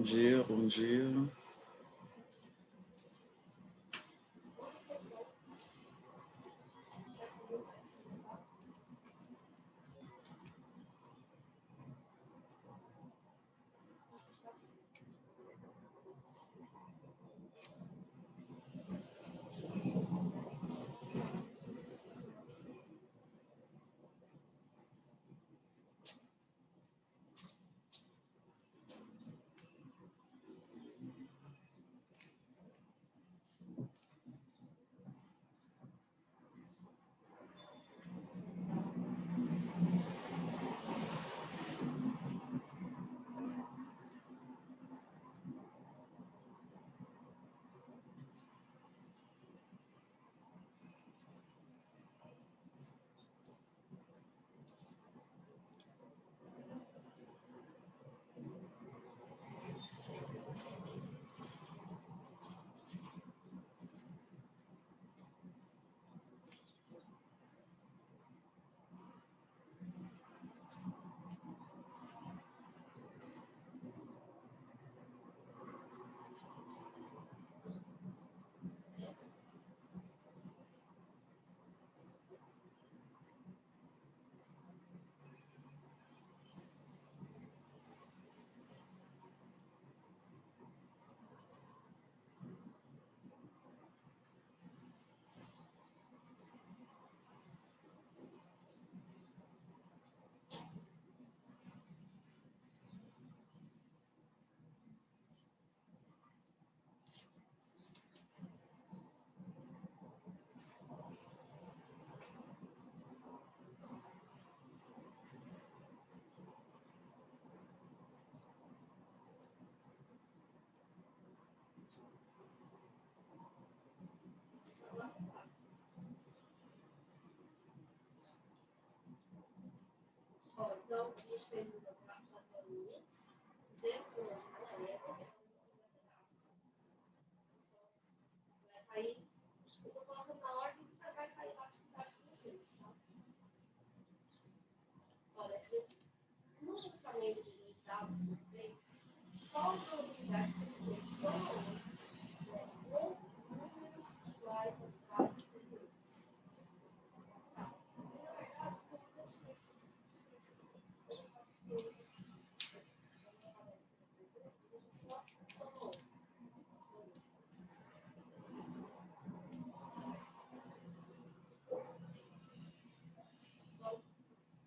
dia, bom dia. Então, a gente fez o contrato com as bolinhas, fizemos umas malaretas, vai cair, eu estou colocando na ordem que vai cair lá embaixo de vocês, tá? Olha, no lançamento de dois dados perfeitos, qual a probabilidade de ser feito ou números iguais nas classes perfeitas? Tá. Na verdade, o importante nesse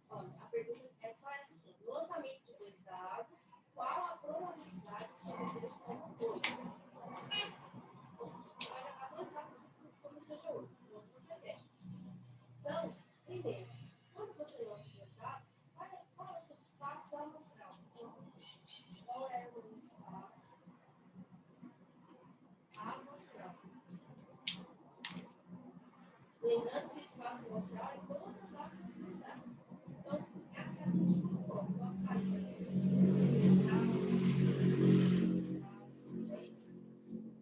a pergunta é só essa aqui. No lançamento de dois dados, qual a probabilidade de sobreviver soma 8? Você vai jogar dois dados como seja 8, como você quer. Então, primeiro, quando você lança dois dados, qual é o seu espaço amostral? Qual é o espaço amostral? Lembrando que o espaço amostral é todas as possibilidades. Então, é aquela que a gente falou, pode sair.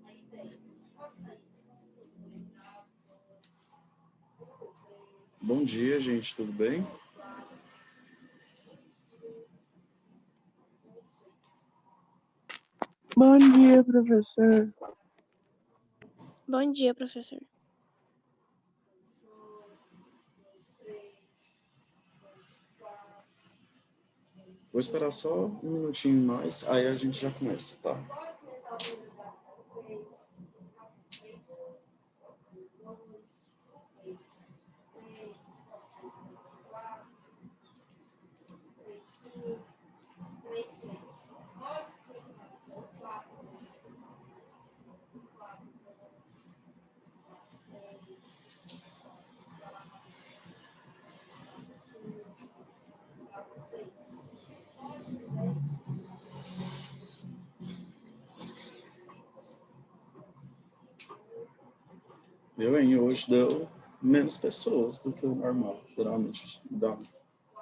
Aí vem, pode sair. Bom dia, gente, tudo bem? Bom dia, professor. Bom dia, professor. Vou esperar só um minutinho mais, aí a gente já começa, tá? Meu, hein, hoje deu menos pessoas do que o normal. Geralmente dá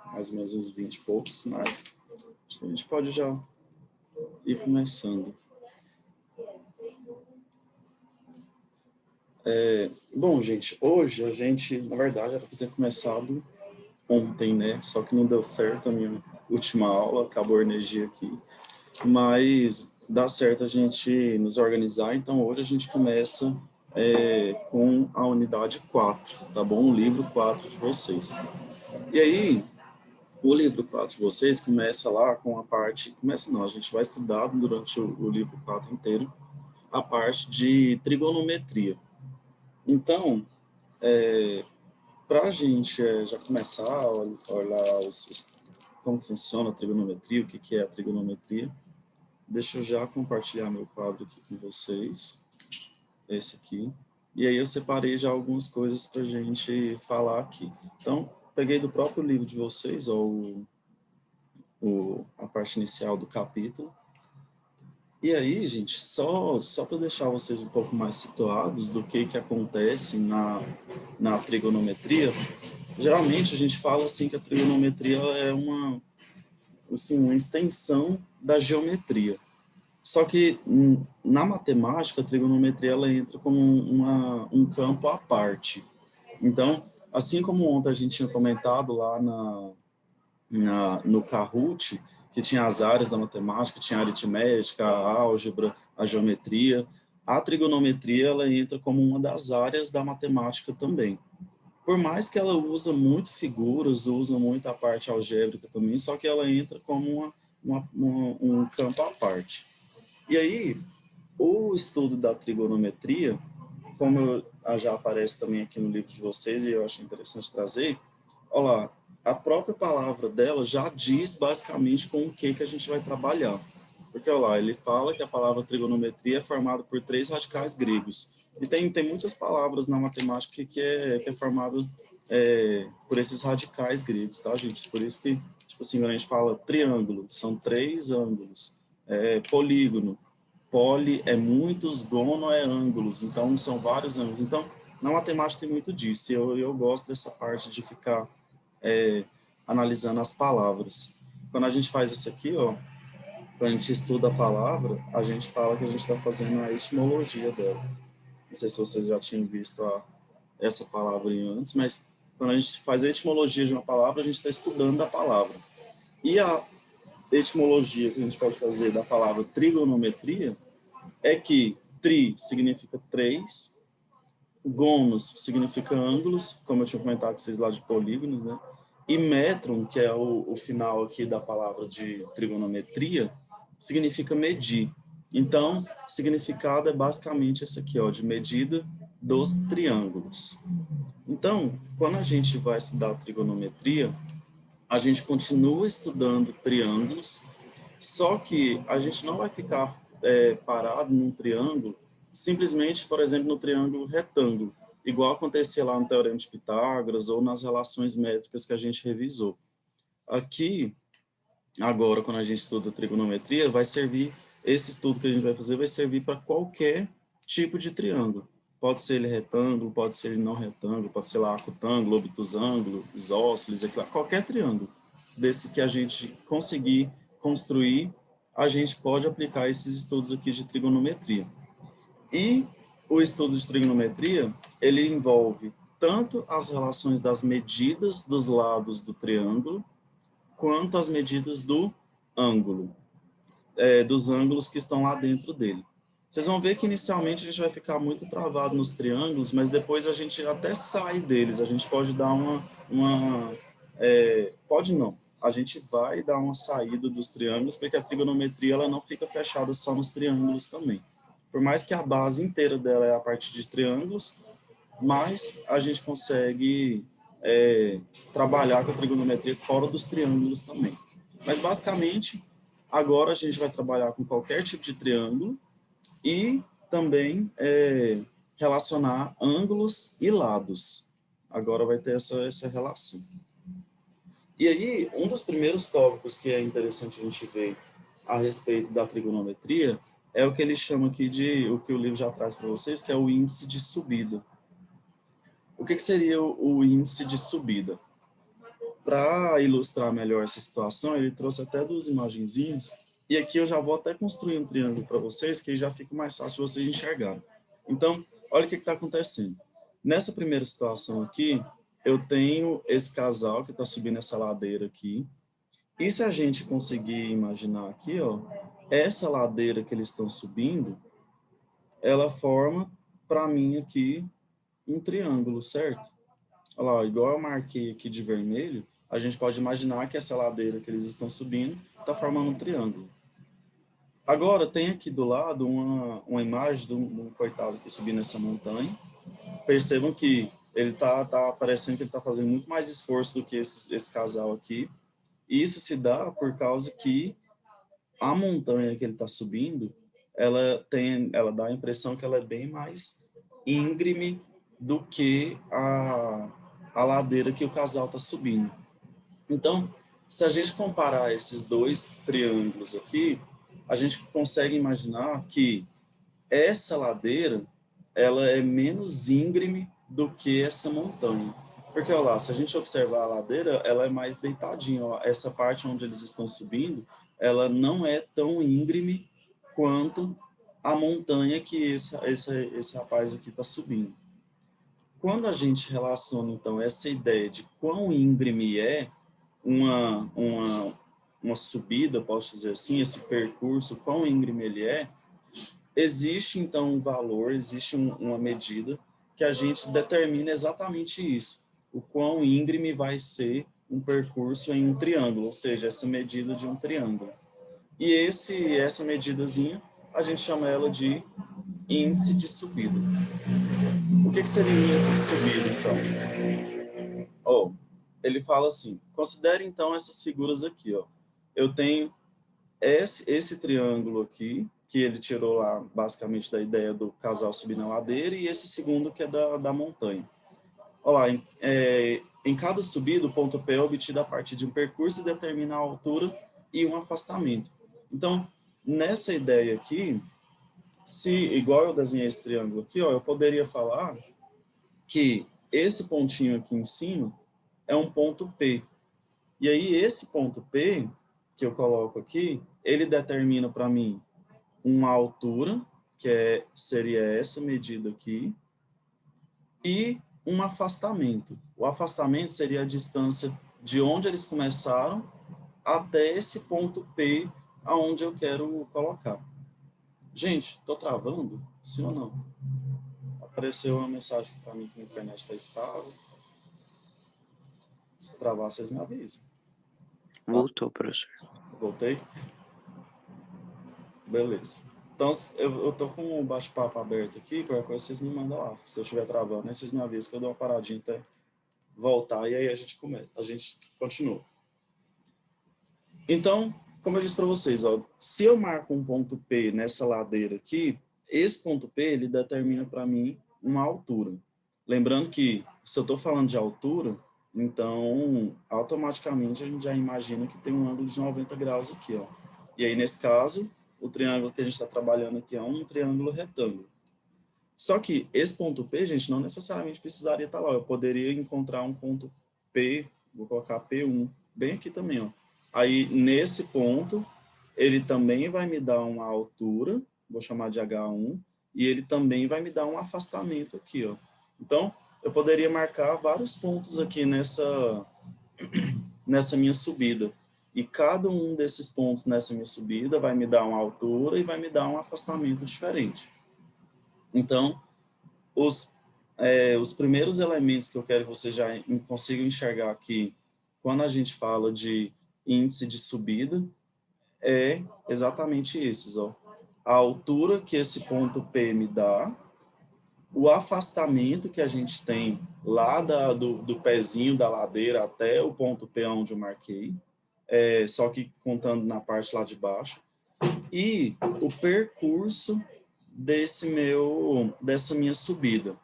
mais ou menos uns 20 e poucos, mas acho que a gente pode já ir começando. Bom, gente, hoje a gente, na verdade, era para ter começado ontem, né? Só que não deu certo a minha última aula, acabou a energia aqui. Mas dá certo a gente nos organizar. Então, hoje a gente começa com a unidade 4, tá bom? O livro 4 de vocês. E aí, o livro 4 de vocês começa lá com a parte... Começa não, a gente vai estudar durante o livro 4 inteiro a parte de trigonometria. Então, para a gente já começar a olhar como funciona a trigonometria, o que é a trigonometria, deixa eu já compartilhar meu quadro aqui com vocês, esse aqui. E aí eu separei já algumas coisas para a gente falar aqui. Então, peguei do próprio livro de vocês, ó, a parte inicial do capítulo. E aí, gente, só para deixar vocês um pouco mais situados do que acontece na trigonometria, geralmente a gente fala assim que a trigonometria é uma extensão da geometria. Só que na matemática, a trigonometria ela entra como um campo à parte. Então, assim como ontem a gente tinha comentado lá no Kahoot, que tinha as áreas da matemática, tinha a aritmética, a álgebra, a geometria, a trigonometria ela entra como uma das áreas da matemática também. Por mais que ela usa muito figuras, usa muito a parte algébrica também, só que ela entra como um campo à parte. E aí, o estudo da trigonometria, como já aparece também aqui no livro de vocês, e eu acho interessante trazer, olha lá, a própria palavra dela já diz basicamente com o que a gente vai trabalhar. Porque, olha lá, ele fala que a palavra trigonometria é formada por 3 radicais gregos. E tem muitas palavras na matemática que é formada por esses radicais gregos, tá, gente? Por isso que, tipo assim, quando a gente fala triângulo, são 3 ângulos. Polígono, poli é muitos, gono é ângulos, então são vários ângulos. Então, na matemática tem muito disso. Eu gosto dessa parte de ficar analisando as palavras. Quando a gente faz isso aqui, ó, quando a gente estuda a palavra, a gente fala que a gente está fazendo a etimologia dela. Não sei se vocês já tinham visto essa palavra antes, mas quando a gente faz a etimologia de uma palavra, a gente está estudando a palavra. E a etimologia que a gente pode fazer da palavra trigonometria é que tri significa 3, gonos significa ângulos, como eu tinha comentado com vocês lá de polígonos, né? E metron, que é o final aqui da palavra de trigonometria, significa medir. Então, significado é basicamente esse aqui, ó, de medida dos triângulos. Então, quando a gente vai estudar trigonometria, a gente continua estudando triângulos, só que a gente não vai ficar parado num triângulo, simplesmente, por exemplo, no triângulo retângulo, igual acontecia lá no Teorema de Pitágoras ou nas relações métricas que a gente revisou. Aqui, agora, quando a gente estuda trigonometria, vai servir, esse estudo que a gente vai fazer vai servir para qualquer tipo de triângulo. Pode ser ele retângulo, pode ser ele não retângulo, pode ser lá acutângulo, obtusângulo, isósceles, qualquer triângulo desse que a gente conseguir construir, a gente pode aplicar esses estudos aqui de trigonometria. E o estudo de trigonometria, ele envolve tanto as relações das medidas dos lados do triângulo, quanto as medidas do ângulo, dos ângulos que estão lá dentro dele. Vocês vão ver que inicialmente a gente vai ficar muito travado nos triângulos, mas depois a gente até sai deles, a gente pode dar pode não, a gente vai dar uma saída dos triângulos, porque a trigonometria ela não fica fechada só nos triângulos também. Por mais que a base inteira dela é a partir de triângulos, mas a gente consegue trabalhar com a trigonometria fora dos triângulos também. Mas, basicamente, agora a gente vai trabalhar com qualquer tipo de triângulo e também relacionar ângulos e lados. Agora vai ter essa relação. E aí, um dos primeiros tópicos que é interessante a gente ver a respeito da trigonometria é o que ele chama aqui de, o que o livro já traz para vocês, que é o índice de subida. O que seria o índice de subida? Para ilustrar melhor essa situação, ele trouxe até 2 imagenzinhas, e aqui eu já vou até construir um triângulo para vocês, que aí já fica mais fácil de vocês enxergarem. Então, olha o que está acontecendo. Nessa primeira situação aqui, eu tenho esse casal que está subindo essa ladeira aqui, e se a gente conseguir imaginar aqui, ó, essa ladeira que eles estão subindo, ela forma, para mim aqui, um triângulo, certo? Olha lá, igual eu marquei aqui de vermelho, a gente pode imaginar que essa ladeira que eles estão subindo está formando um triângulo. Agora, tem aqui do lado uma imagem de um coitado que subiu nessa montanha. Percebam que ele tá parecendo que ele está fazendo muito mais esforço do que esse casal aqui. E isso se dá por causa que a montanha que ele está subindo, ela dá a impressão que ela é bem mais íngreme do que a ladeira que o casal está subindo. Então, se a gente comparar esses dois triângulos aqui, a gente consegue imaginar que essa ladeira ela é menos íngreme do que essa montanha. Porque, olha lá, se a gente observar a ladeira, ela é mais deitadinha. Ó. Essa parte onde eles estão subindo, ela não é tão íngreme quanto a montanha que esse rapaz aqui está subindo. Quando a gente relaciona, então, essa ideia de quão íngreme é uma subida, posso dizer assim, esse percurso, quão íngreme ele é, existe, então, um valor, existe uma medida que a gente determina exatamente isso, o quão íngreme vai ser um percurso em um triângulo, ou seja, essa medida de um triângulo. E essa medidazinha, a gente chama ela de índice de subida. O que seria o índice de subida, então? Ele fala assim, considere, então, essas figuras aqui. Ó. Eu tenho esse triângulo aqui, que ele tirou lá, basicamente, da ideia do casal subir na ladeira, e esse segundo que é da montanha. Olha lá, em cada subida, o ponto P é obtido a partir de um percurso e determina a altura e um afastamento. Então, nessa ideia aqui, igual eu desenhei esse triângulo aqui, ó, eu poderia falar que esse pontinho aqui em cima é um ponto P. E aí, esse ponto P, que eu coloco aqui, ele determina para mim uma altura, que seria essa medida aqui, e um afastamento. O afastamento seria a distância de onde eles começaram até esse ponto P, aonde eu quero colocar. Gente, estou travando? Sim ou não? Apareceu uma mensagem para mim que a internet está estável. Se travar, vocês me avisam. Voltou, professor. Voltei? Beleza. Então, eu tô com um bate-papo aberto aqui, qualquer coisa vocês me mandam lá. Se eu estiver travando, aí vocês me avisam que eu dou uma paradinha até voltar e aí a gente continua. Então, como eu disse para vocês, ó, se eu marco um ponto P nessa ladeira aqui, esse ponto P ele determina para mim uma altura. Lembrando que se eu estou falando de altura, então automaticamente a gente já imagina que tem um ângulo de 90 graus aqui, ó. E aí nesse caso, o triângulo que a gente está trabalhando aqui é um triângulo retângulo. Só que esse ponto P, gente, não necessariamente precisaria estar lá. Eu poderia encontrar um ponto P, vou colocar P1, bem aqui também, ó. Aí, nesse ponto, ele também vai me dar uma altura, vou chamar de H1, e ele também vai me dar um afastamento aqui, ó. Então, eu poderia marcar vários pontos aqui nessa minha subida. E cada um desses pontos nessa minha subida vai me dar uma altura e vai me dar um afastamento diferente. Então, os primeiros elementos que eu quero que você já consiga enxergar aqui, quando a gente fala de índice de subida, é exatamente esses, ó. A altura que esse ponto P me dá, o afastamento que a gente tem lá do pezinho da ladeira até o ponto P onde eu marquei, só que contando na parte lá de baixo, e o percurso dessa minha subida.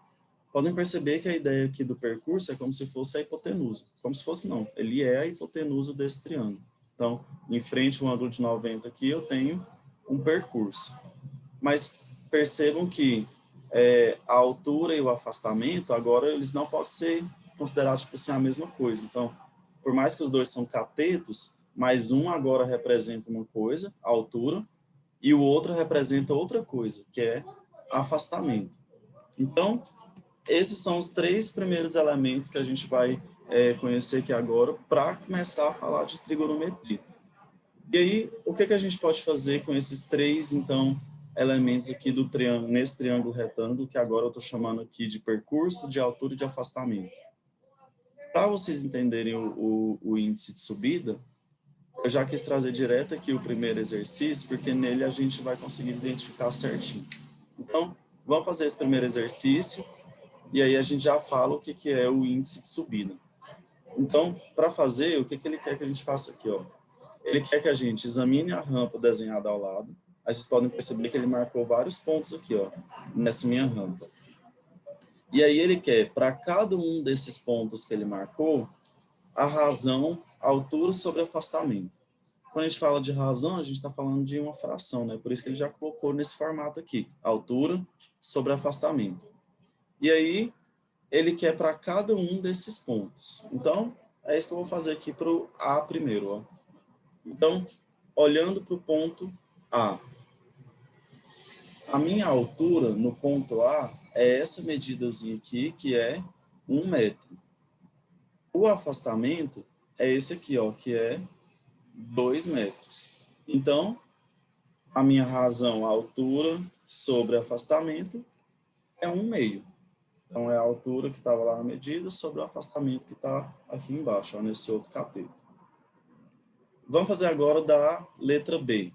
Podem perceber que a ideia aqui do percurso é como se fosse a hipotenusa. Como se fosse, não. Ele é a hipotenusa desse triângulo. Então, em frente ao ângulo de 90 aqui, eu tenho um percurso. Mas percebam que a altura e o afastamento, agora, eles não podem ser considerados tipo assim, a mesma coisa. Então, por mais que os dois são catetos, mas um agora representa uma coisa, a altura, e o outro representa outra coisa, que é afastamento. Então, esses são os 3 primeiros elementos que a gente vai conhecer aqui agora para começar a falar de trigonometria. E aí, o que a gente pode fazer com esses três, então, elementos aqui do triângulo, nesse triângulo retângulo, que agora eu estou chamando aqui de percurso, de altura e de afastamento? Para vocês entenderem o índice de subida, eu já quis trazer direto aqui o primeiro exercício, porque nele a gente vai conseguir identificar certinho. Então, vamos fazer esse primeiro exercício, e aí a gente já fala o que é o índice de subida. Então, para fazer, o que ele quer que a gente faça aqui, ó? Ele quer que a gente examine a rampa desenhada ao lado. Aí vocês podem perceber que ele marcou vários pontos aqui, ó, nessa minha rampa. E aí ele quer, para cada um desses pontos que ele marcou, a razão, altura sobre afastamento. Quando a gente fala de razão, a gente está falando de uma fração, né? Por isso que ele já colocou nesse formato aqui, altura sobre afastamento. E aí, ele quer para cada um desses pontos. Então, é isso que eu vou fazer aqui para o A primeiro, ó. Então, olhando para o ponto A. A minha altura no ponto A é essa medidazinha aqui, que é 1 metro. O afastamento é esse aqui, ó, que é 2 metros. Então, a minha razão, a altura sobre afastamento, é 1/2. Então, é a altura que estava lá na medida sobre o afastamento que está aqui embaixo, ó, nesse outro cateto. Vamos fazer agora da letra B.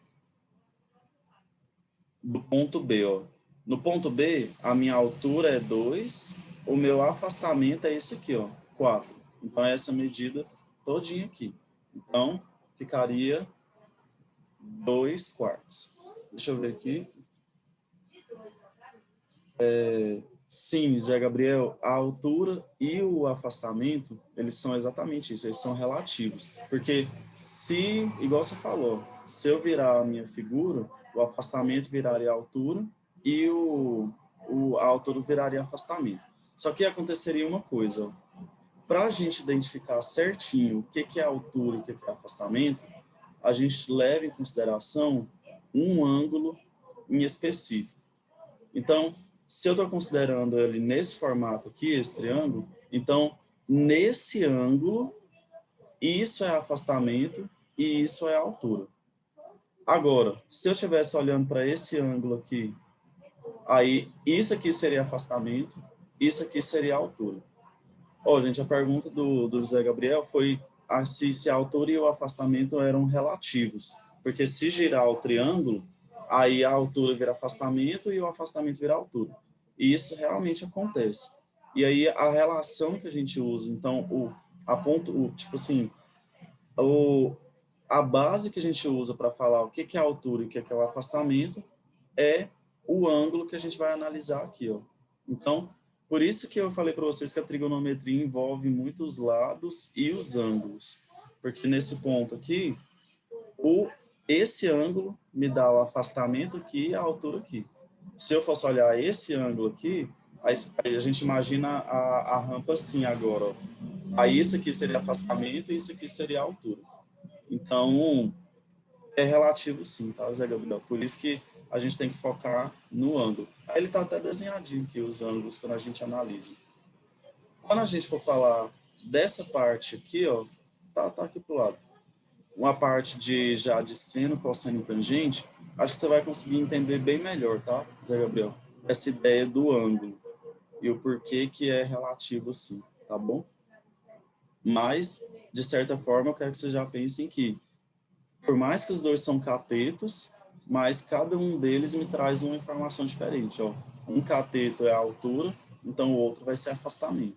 Do ponto B, ó. No ponto B, a minha altura é 2, o meu afastamento é esse aqui, ó, 4. Então, é essa medida todinha aqui. Então, ficaria 2/4. Deixa eu ver aqui. Sim, Zé Gabriel, a altura e o afastamento, eles são exatamente isso, eles são relativos. Porque se, igual você falou, se eu virar a minha figura, o afastamento viraria a altura e a altura viraria afastamento. Só que aconteceria uma coisa, para a gente identificar certinho o que é altura e o que é afastamento, a gente leva em consideração um ângulo em específico. Então, se eu estou considerando ele nesse formato aqui, esse triângulo, então, nesse ângulo, isso é afastamento e isso é altura. Agora, se eu estivesse olhando para esse ângulo aqui, aí isso aqui seria afastamento, isso aqui seria altura. Ó, gente, a pergunta do José Gabriel foi se a altura e o afastamento eram relativos. Porque se girar o triângulo, aí a altura vira afastamento e o afastamento vira altura. E isso realmente acontece. E aí a relação que a gente usa, então, tipo assim, a base que a gente usa para falar o que é a altura e o que é o afastamento é o ângulo que a gente vai analisar aqui, ó. Então, por isso que eu falei para vocês que a trigonometria envolve muitos lados e os ângulos. Porque nesse ponto aqui, esse ângulo me dá o afastamento aqui e a altura aqui. Se eu fosse olhar esse ângulo aqui, aí a gente imagina a rampa assim agora, ó. Aí isso aqui seria afastamento e isso aqui seria a altura. Então, é relativo sim, tá, Zé Gabriel? Por isso que a gente tem que focar no ângulo. Aí ele está até desenhadinho aqui, os ângulos, quando a gente analisa. Quando a gente for falar dessa parte aqui, ó, tá aqui pro lado. Uma parte já de seno, cosseno e tangente, acho que você vai conseguir entender bem melhor, tá, Zé Gabriel? Essa ideia do ângulo e o porquê que é relativo assim, tá bom? Mas, de certa forma, eu quero que você já pensem que, por mais que os dois são catetos, mas cada um deles me traz uma informação diferente, ó. Um cateto é a altura, então o outro vai ser afastamento.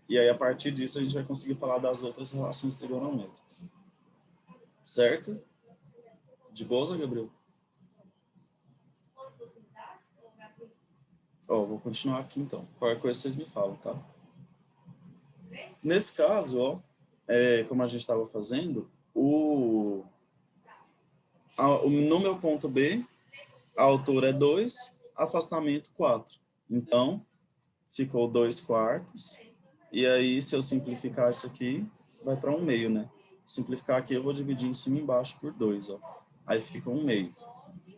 E aí, a partir disso, a gente vai conseguir falar das outras relações trigonométricas. Certo? De boa, Zé Gabriel? Ó, vou continuar aqui, então. Qualquer coisa vocês me falam, tá? Nesse caso, ó, como a gente estava fazendo, no meu ponto B, a altura é 2, afastamento 4. Então, ficou 2/4. E aí, se eu simplificar isso aqui, vai para 1/2, né? Simplificar aqui, eu vou dividir em cima e embaixo por 2, ó. Aí fica 1/2.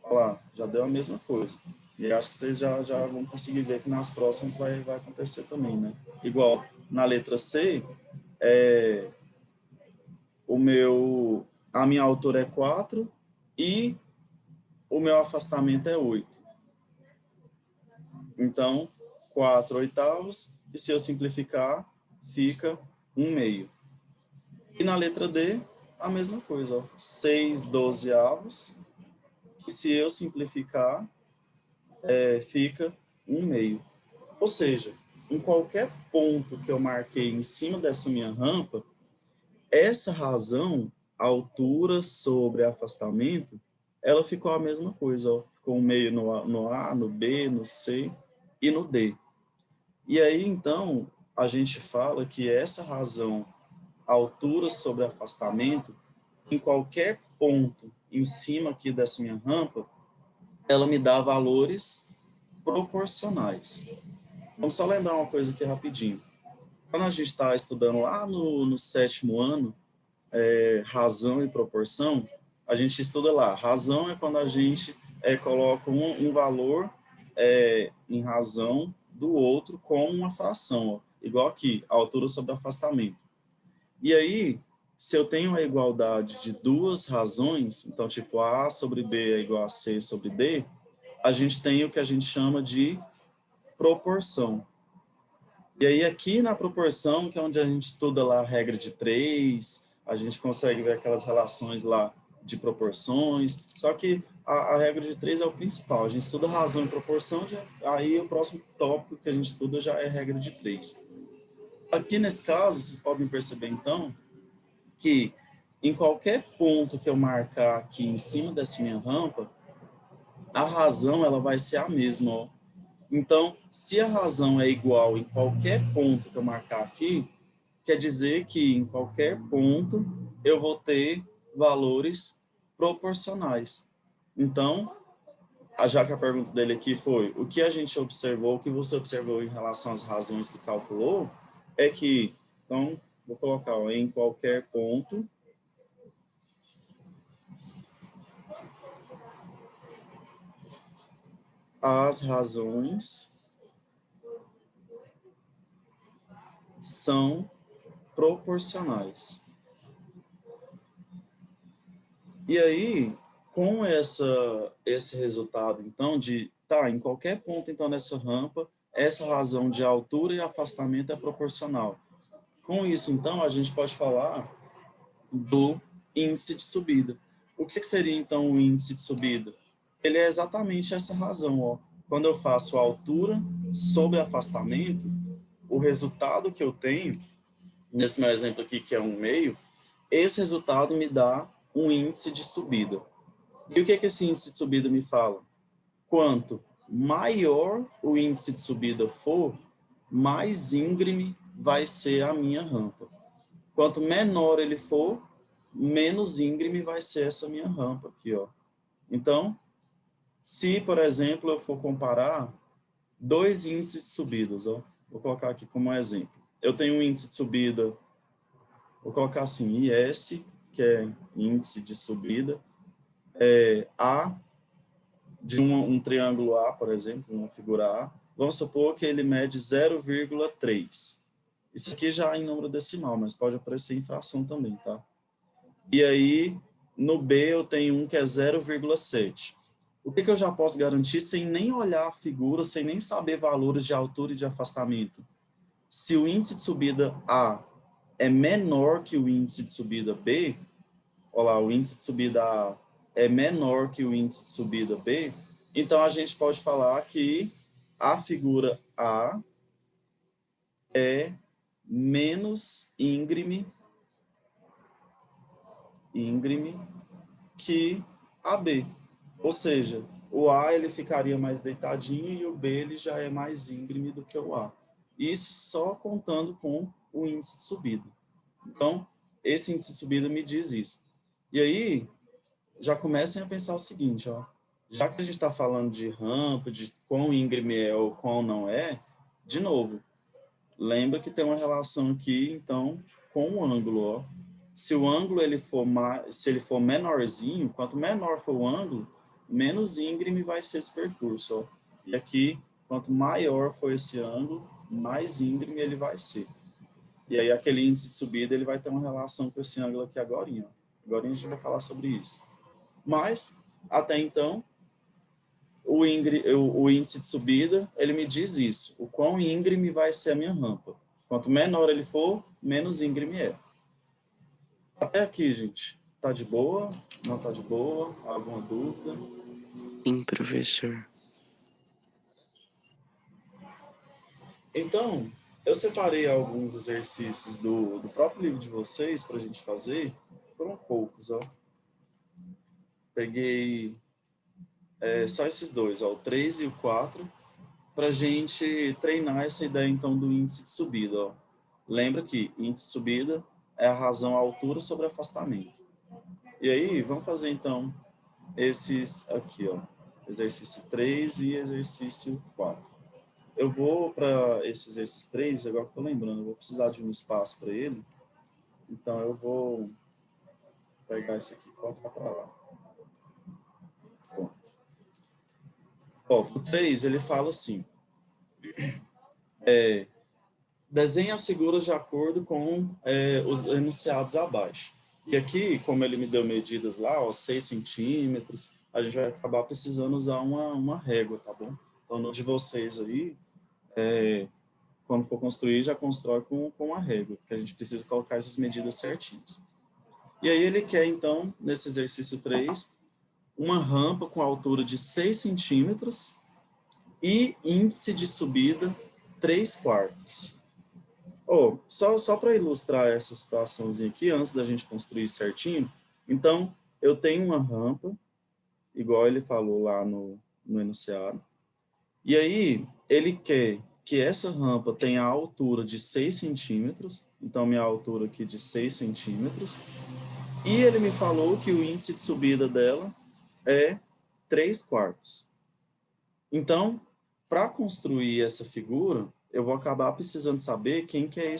Olha lá, já deu a mesma coisa. E acho que vocês já vão conseguir ver que nas próximas vai acontecer também, né? Igual, na letra C, o meu a minha altura é 4 e o meu afastamento é 8. Então, 4 oitavos, que se eu simplificar, fica 1/2. E na letra D, a mesma coisa, ó, 6 dozeavos, que se eu simplificar, fica 1/2. Ou seja, em qualquer ponto que eu marquei em cima dessa minha rampa, essa razão, altura sobre afastamento, ela ficou a mesma coisa, ó. Ficou 1/2 no A, no B, no C e no D. E aí, então, a gente fala que essa razão, altura sobre afastamento, em qualquer ponto em cima aqui dessa minha rampa, ela me dá valores proporcionais. Vamos só lembrar uma coisa aqui rapidinho. Quando a gente está estudando lá no 7º ano, razão e proporção, a gente estuda lá. Razão é quando a gente coloca um valor em razão do outro com uma fração, ó, igual aqui, a altura sobre afastamento. E aí, se eu tenho a igualdade de duas razões, então tipo A sobre B é igual a C sobre D, a gente tem o que a gente chama de proporção. E aí aqui na proporção, que é onde a gente estuda lá a regra de 3, a gente consegue ver aquelas relações lá de proporções, só que a regra de 3 é o principal, a gente estuda razão e proporção, aí o próximo tópico que a gente estuda já é regra de 3. Aqui nesse caso, vocês podem perceber então, que em qualquer ponto que eu marcar aqui em cima dessa minha rampa, a razão ela vai ser a mesma, ó. Então, se a razão é igual em qualquer ponto que eu marcar aqui, quer dizer que em qualquer ponto eu vou ter valores proporcionais. Então, já que a pergunta dele aqui foi o que a gente observou, o que você observou em relação às razões que calculou, é que, então, vou colocar ó, em qualquer ponto, as razões são proporcionais. E aí, com esse resultado, então, de, em qualquer ponto, então, nessa rampa, essa razão de altura e afastamento é proporcional. Com isso, então, a gente pode falar do índice de subida. O que seria, então, o índice de subida? Ele é exatamente essa razão, ó. Quando eu faço a altura sobre afastamento, o resultado que eu tenho, nesse meu exemplo aqui, que é 1/2, esse resultado me dá um índice de subida. E o que esse índice de subida me fala? Quanto maior o índice de subida for, mais íngreme vai ser a minha rampa. Quanto menor ele for, menos íngreme vai ser essa minha rampa aqui, ó. Então, se, por exemplo, eu for comparar dois índices de subidas, ó, vou colocar aqui como exemplo. Eu tenho um índice de subida, vou colocar assim, IS, que é índice de subida, A, de um triângulo A, por exemplo, uma figura A, vamos supor que ele mede 0,3. Isso aqui já é em número decimal, mas pode aparecer em fração também, tá? E aí, no B, eu tenho um que é 0,7. O que eu já posso garantir sem nem olhar a figura, sem nem saber valores de altura e de afastamento? Se o índice de subida A é menor que o índice de subida B, olha lá, o índice de subida A é menor que o índice de subida B, então a gente pode falar que a figura A é menos íngreme que a B. Ou seja, o A ele ficaria mais deitadinho e o B ele já é mais íngreme do que o A. Isso só contando com o índice de subida. Então, esse índice de subida me diz isso. E aí, já comecem a pensar o seguinte, ó. Já que a gente está falando de rampa, de quão íngreme é ou quão não é, de novo, lembra que tem uma relação aqui, então, com o ângulo, ó. Se o ângulo se ele for menorzinho, quanto menor for o ângulo, menos íngreme vai ser esse percurso, ó. E aqui, quanto maior for esse ângulo, mais íngreme ele vai ser. E aí aquele índice de subida ele vai ter uma relação com esse ângulo aqui agora, ó. Agora a gente vai falar sobre isso. Mas, até então, o índice de subida, ele me diz isso. O quão íngreme vai ser a minha rampa. Quanto menor ele for, menos íngreme é. Até aqui, gente. Tá de boa? Não tá de boa? Alguma dúvida? Sim, professor. Então, eu separei alguns exercícios do próprio livro de vocês para a gente fazer. Foram poucos, ó. Peguei só esses dois, ó, o 3 e o 4, para a gente treinar essa ideia, então, do índice de subida, ó. Lembra que índice de subida é a razão à altura sobre afastamento. E aí, vamos fazer, então, esses aqui, ó. Exercício 3 e exercício 4. Eu vou para esse exercício 3, agora que eu tô lembrando, eu vou precisar de um espaço para ele. Então, eu vou pegar esse aqui e colocar para lá. Bom. Ó, o 3, ele fala assim, desenhe as figuras de acordo com os enunciados abaixo. E aqui, como ele me deu medidas lá, ó, 6 centímetros, a gente vai acabar precisando usar uma régua, tá bom? Então, no de vocês aí, quando for construir, já constrói com a régua, porque a gente precisa colocar essas medidas certinhas. E aí ele quer, então, nesse exercício 3, uma rampa com altura de 6 centímetros e índice de subida 3/4. Oh, só para ilustrar essa situaçãozinha aqui, antes da gente construir certinho, então, eu tenho uma rampa, igual ele falou lá no enunciado, e aí ele quer que essa rampa tenha a altura de 6 centímetros, então minha altura aqui de 6 centímetros, e ele me falou que o índice de subida dela é 3/4. Então, para construir essa figura, eu vou acabar precisando saber quem que é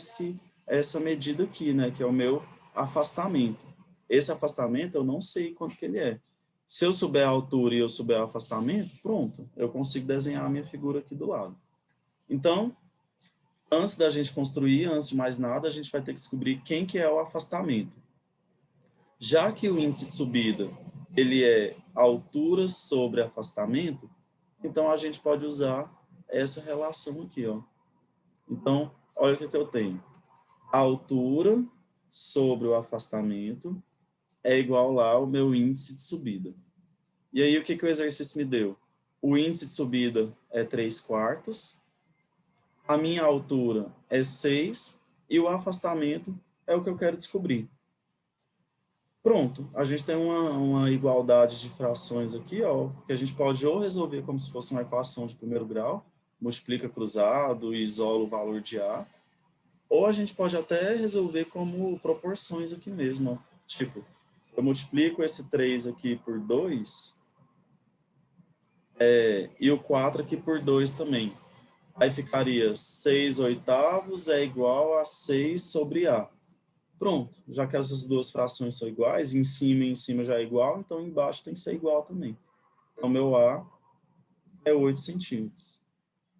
essa medida aqui, né? Que é o meu afastamento. Esse afastamento eu não sei quanto que ele é. Se eu souber a altura e eu souber o afastamento, pronto, eu consigo desenhar a minha figura aqui do lado. Então, antes da gente construir, antes de mais nada, a gente vai ter que descobrir quem que é o afastamento. Já que o índice de subida, ele é altura sobre afastamento, então a gente pode usar essa relação aqui, ó. Então, olha o que eu tenho. A altura sobre o afastamento é igual lá ao meu índice de subida. E aí, o que o exercício me deu? O índice de subida é 3/4, a minha altura é 6 e o afastamento é o que eu quero descobrir. Pronto, a gente tem uma igualdade de frações aqui, ó, que a gente pode ou resolver como se fosse uma equação de primeiro grau, multiplica cruzado e isola o valor de A, ou a gente pode até resolver como proporções aqui mesmo, ó. Tipo, eu multiplico esse 3 aqui por 2, e o 4 aqui por 2 também. Aí ficaria 6/8 é igual a 6 sobre A. Pronto, já que essas duas frações são iguais, em cima já é igual, então embaixo tem que ser igual também. Então, meu A é 8 centímetros.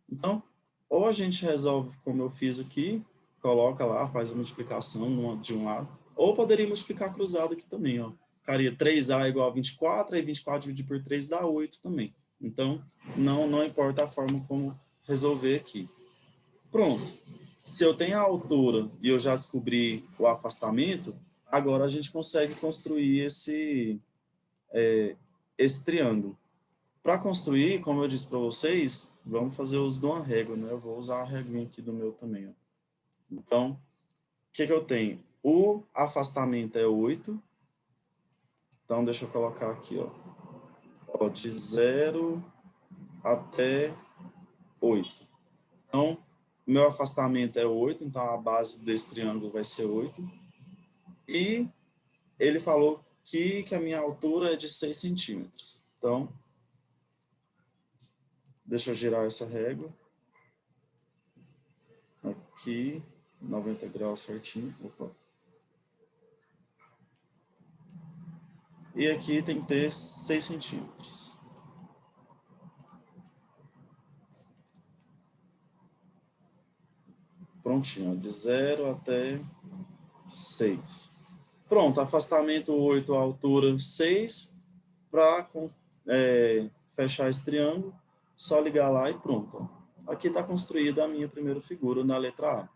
Então, ou a gente resolve como eu fiz aqui, coloca lá, faz a multiplicação de um lado, ou poderia multiplicar cruzado aqui também, ó. Ficaria 3A igual a 24, aí 24 dividido por 3 dá 8 também. Então, não importa a forma como resolver aqui. Pronto. Se eu tenho a altura e eu já descobri o afastamento, agora a gente consegue construir esse triângulo. Para construir, como eu disse para vocês, vamos fazer uso de uma régua, né? Eu vou usar a réguinha aqui do meu também, ó. Então, o que eu tenho? O afastamento é 8. Então, deixa eu colocar aqui, ó, de 0 até 8. Então, meu afastamento é 8, então a base desse triângulo vai ser 8. E ele falou que a minha altura é de 6 centímetros. Então, deixa eu girar essa régua. Aqui, 90 graus certinho. Opa. E aqui tem que ter 6 centímetros. Prontinho, de 0 até 6. Pronto, afastamento 8, altura 6. Para fechar esse triângulo, só ligar lá e pronto. Ó. Aqui está construída a minha primeira figura na letra A.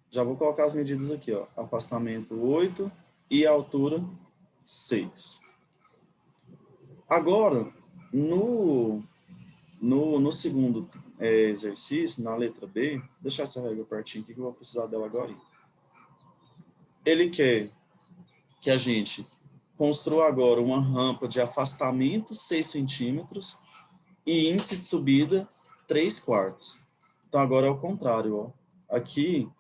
Já vou colocar as medidas aqui, ó. Afastamento 8 e altura 6. Agora, no segundo exercício, na letra B, vou deixar essa régua pertinho aqui que eu vou precisar dela agora. Ele quer que a gente construa agora uma rampa de afastamento 6 centímetros e índice de subida 3/4. Então, agora é o contrário. Ó. Aqui,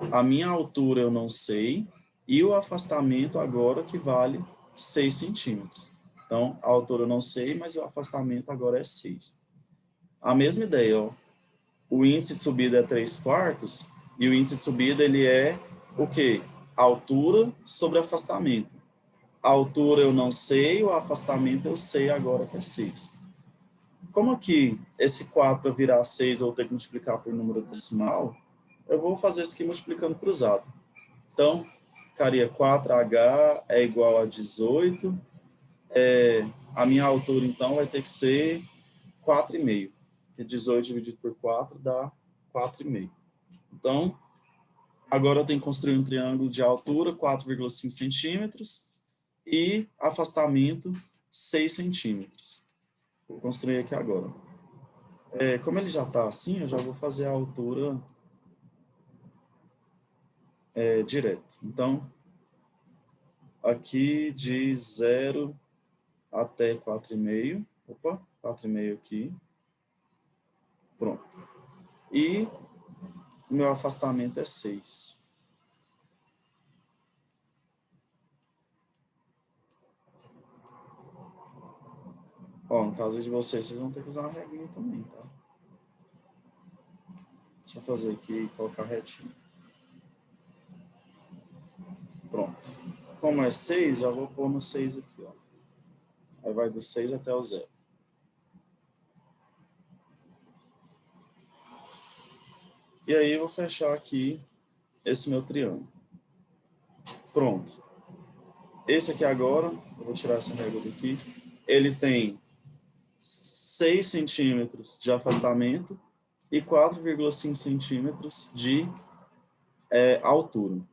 a minha altura eu não sei e o afastamento agora que vale 6 centímetros. Então, a altura eu não sei, mas o afastamento agora é 6. A mesma ideia, ó. O índice de subida é 3/4 e o índice de subida ele é o quê? Altura sobre afastamento. A altura eu não sei, o afastamento eu sei agora que é 6. Como aqui esse 4 virar 6 eu vou ter que multiplicar por número decimal, eu vou fazer isso aqui multiplicando cruzado. Então, ficaria 4H é igual a 18. A minha altura, então, vai ter que ser 4,5. Porque 18 dividido por 4 dá 4,5. Então, agora eu tenho que construir um triângulo de altura 4,5 centímetros e afastamento 6 centímetros. Vou construir aqui agora. Como ele já está assim, eu já vou fazer a altura direto. Então, aqui de 0 até 4,5. Opa, 4,5 aqui. Pronto. E o meu afastamento é 6. Ó, no caso de vocês vão ter que usar uma regrinha também, tá? Deixa eu fazer aqui e colocar retinho. Pronto. Como é 6, já vou pôr no 6 aqui, ó. Aí vai do 6 até o 0. E aí eu vou fechar aqui esse meu triângulo. Pronto. Esse aqui agora, eu vou tirar essa régua daqui, ele tem 6 centímetros de afastamento e 4,5 centímetros de altura. O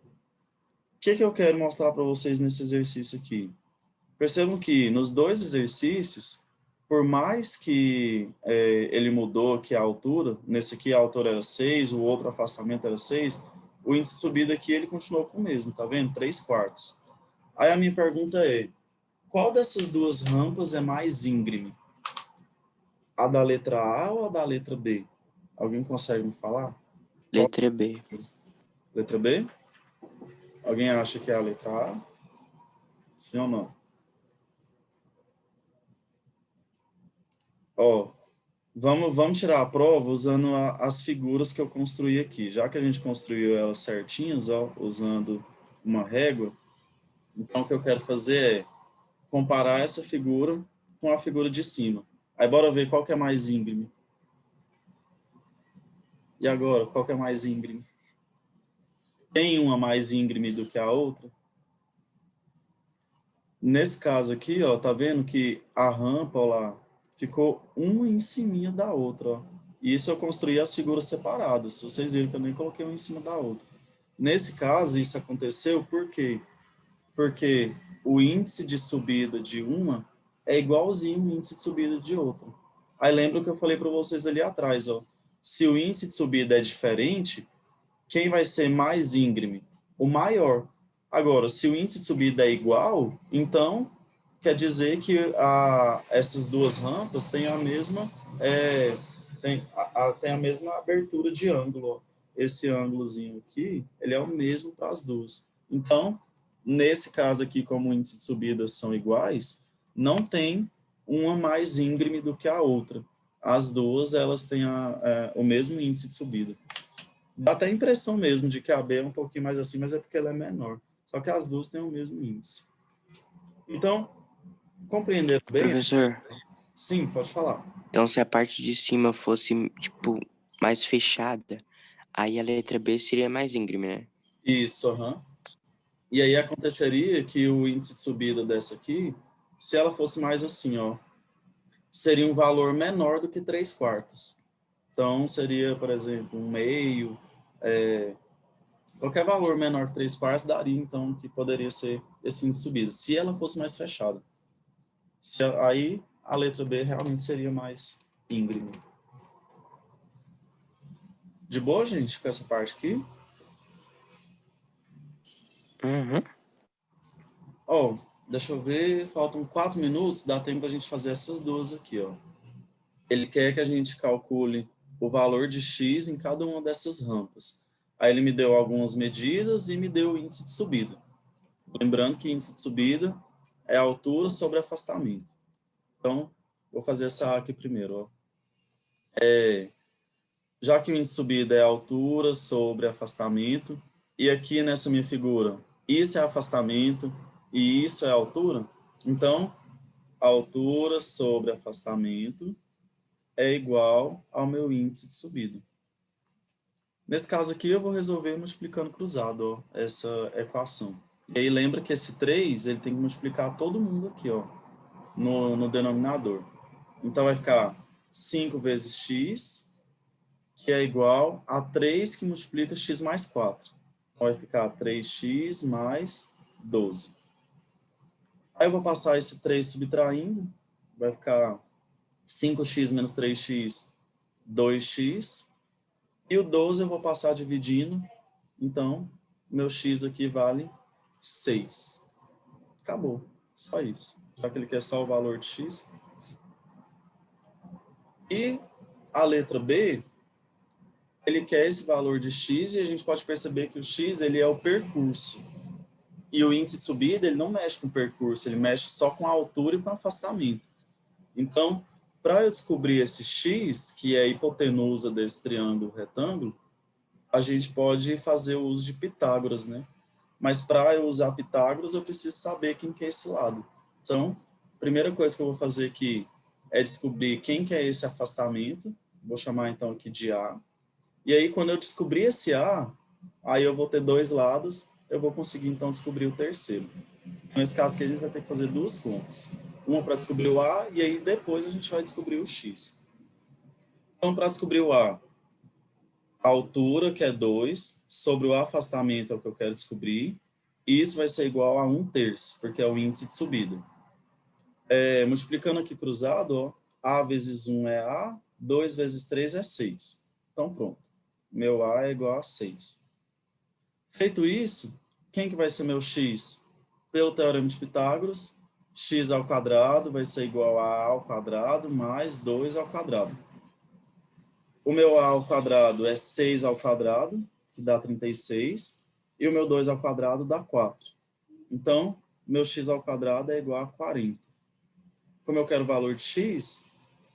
que eu quero mostrar para vocês nesse exercício aqui? Percebam que nos dois exercícios, por mais que ele mudou aqui a altura, nesse aqui a altura era 6, o outro afastamento era 6, o índice de subida aqui ele continuou com o mesmo, tá vendo? 3/4. Aí a minha pergunta é, qual dessas duas rampas é mais íngreme? A da letra A ou a da letra B? Alguém consegue me falar? Letra B. Letra B? Alguém acha que é a letra A? Sim ou não? Ó, vamos tirar a prova usando as figuras que eu construí aqui. Já que a gente construiu elas certinhas, ó, usando uma régua, então o que eu quero fazer é comparar essa figura com a figura de cima. Aí bora ver qual que é mais íngreme. E agora, qual que é mais íngreme? Tem uma mais íngreme do que a outra? Nesse caso aqui, ó, tá vendo que a rampa, ó lá, ficou uma em cima da outra, ó. E isso eu construí as figuras separadas. Vocês viram que eu nem coloquei uma em cima da outra. Nesse caso, isso aconteceu por quê? Porque o índice de subida de uma é igualzinho ao índice de subida de outra. Aí lembra o que eu falei para vocês ali atrás, ó. Se o índice de subida é diferente, quem vai ser mais íngreme? O maior. Agora, se o índice de subida é igual, então quer dizer que essas duas rampas têm a mesma tem a mesma abertura de ângulo. Ó. Esse ângulozinho aqui, ele é o mesmo para as duas. Então, nesse caso aqui, como o índice de subida são iguais, não tem uma mais íngreme do que a outra. As duas, elas têm o mesmo índice de subida. Dá até a impressão mesmo de que a B é um pouquinho mais assim, mas é porque ela é menor. Só que as duas têm o mesmo índice. Então, compreenderam bem? Professor, Sim, pode falar. então se a parte de cima fosse, tipo, mais fechada, aí a letra B seria mais íngreme, né? Isso, aham. E aí aconteceria que o índice de subida dessa aqui, se ela fosse mais assim, ó, seria um valor menor do que 3/4. Então, seria, por exemplo, 1/2, qualquer valor menor que 3/4 daria, então, que poderia ser esse índice de subida, se ela fosse mais fechada. Aí, a letra B realmente seria mais íngreme. De boa, gente, com essa parte aqui? Uhum. Ó, deixa eu ver, faltam 4 minutos, dá tempo da gente fazer essas duas aqui, ó. Ele quer que a gente calcule o valor de x em cada uma dessas rampas. Aí ele me deu algumas medidas e me deu o índice de subida. Lembrando que índice de subida é a altura sobre afastamento. Então, vou fazer essa A aqui primeiro, ó. Já que o índice de subida é a altura sobre afastamento, e aqui nessa minha figura, isso é afastamento e isso é a altura, então, a altura sobre afastamento é igual ao meu índice de subida. Nesse caso aqui, eu vou resolver multiplicando cruzado, ó, essa equação. E aí, lembra que esse 3, ele tem que multiplicar todo mundo aqui, ó, no denominador. Então, vai ficar 5 vezes x, que é igual a 3 que multiplica x mais 4. Então, vai ficar 3x mais 12. Aí eu vou passar esse 3 subtraindo, vai ficar 5x menos 3x, 2x. E o 12 eu vou passar dividindo, então, meu x aqui vale 6. Acabou, só isso. Já que ele quer só o valor de x. E a letra B, ele quer esse valor de x e a gente pode perceber que o x ele é o percurso. E o índice de subida ele não mexe com o percurso, ele mexe só com a altura e com o afastamento. Então, para eu descobrir esse x, que é a hipotenusa desse triângulo retângulo, a gente pode fazer o uso de Pitágoras, né? Mas para eu usar Pitágoras, eu preciso saber quem que é esse lado. Então, a primeira coisa que eu vou fazer aqui é descobrir quem que é esse afastamento. Vou chamar então aqui de A. E aí, quando eu descobrir esse A, aí eu vou ter dois lados, eu vou conseguir então descobrir o terceiro. Nesse caso aqui, a gente vai ter que fazer duas contas. Uma para descobrir o A, e aí depois a gente vai descobrir o X. Então, para descobrir o A, a altura, que é 2, sobre o afastamento é o que eu quero descobrir, e isso vai ser igual a 1/3, porque é o índice de subida. Multiplicando aqui cruzado, ó, A vezes 1 é A, 2 vezes 3 é 6. Então, pronto. Meu A é igual a 6. Feito isso, quem que vai ser meu X? Pelo teorema de Pitágoras, x ao quadrado vai ser igual a A ao quadrado mais 2 ao quadrado. O meu A ao quadrado é 6 ao quadrado, que dá 36, e o meu 2 ao quadrado dá 4. Então, meu x ao quadrado é igual a 40. Como eu quero o valor de x,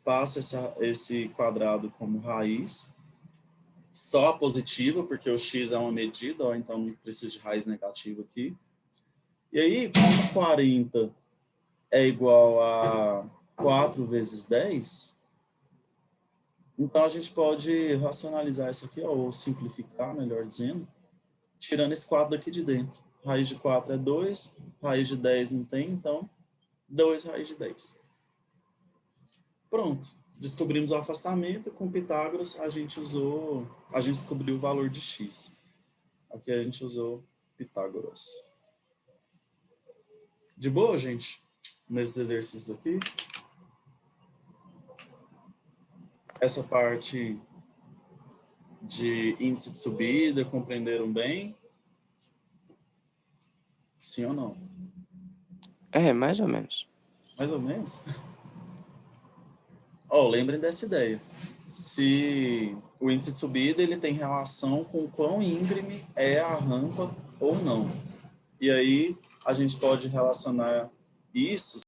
passa esse quadrado como raiz, só a positiva, porque o x é uma medida, ó, então não precisa de raiz negativa aqui. E aí, como 40 é igual a 4 vezes 10, então a gente pode racionalizar isso aqui, ó, ou simplificar, melhor dizendo, tirando esse 4 daqui de dentro. Raiz de 4 é 2, raiz de 10 não tem, então 2 raiz de 10. Pronto. Descobrimos o afastamento. Com Pitágoras, a gente descobriu o valor de x. Aqui a gente usou Pitágoras. De boa, gente? Nesses exercícios aqui. Essa parte de índice de subida, compreenderam bem? Sim ou não? Mais ou menos. Mais ou menos. Oh, lembrem dessa ideia. Se o índice de subida ele tem relação com quão íngreme é a rampa ou não. E aí a gente pode relacionar isso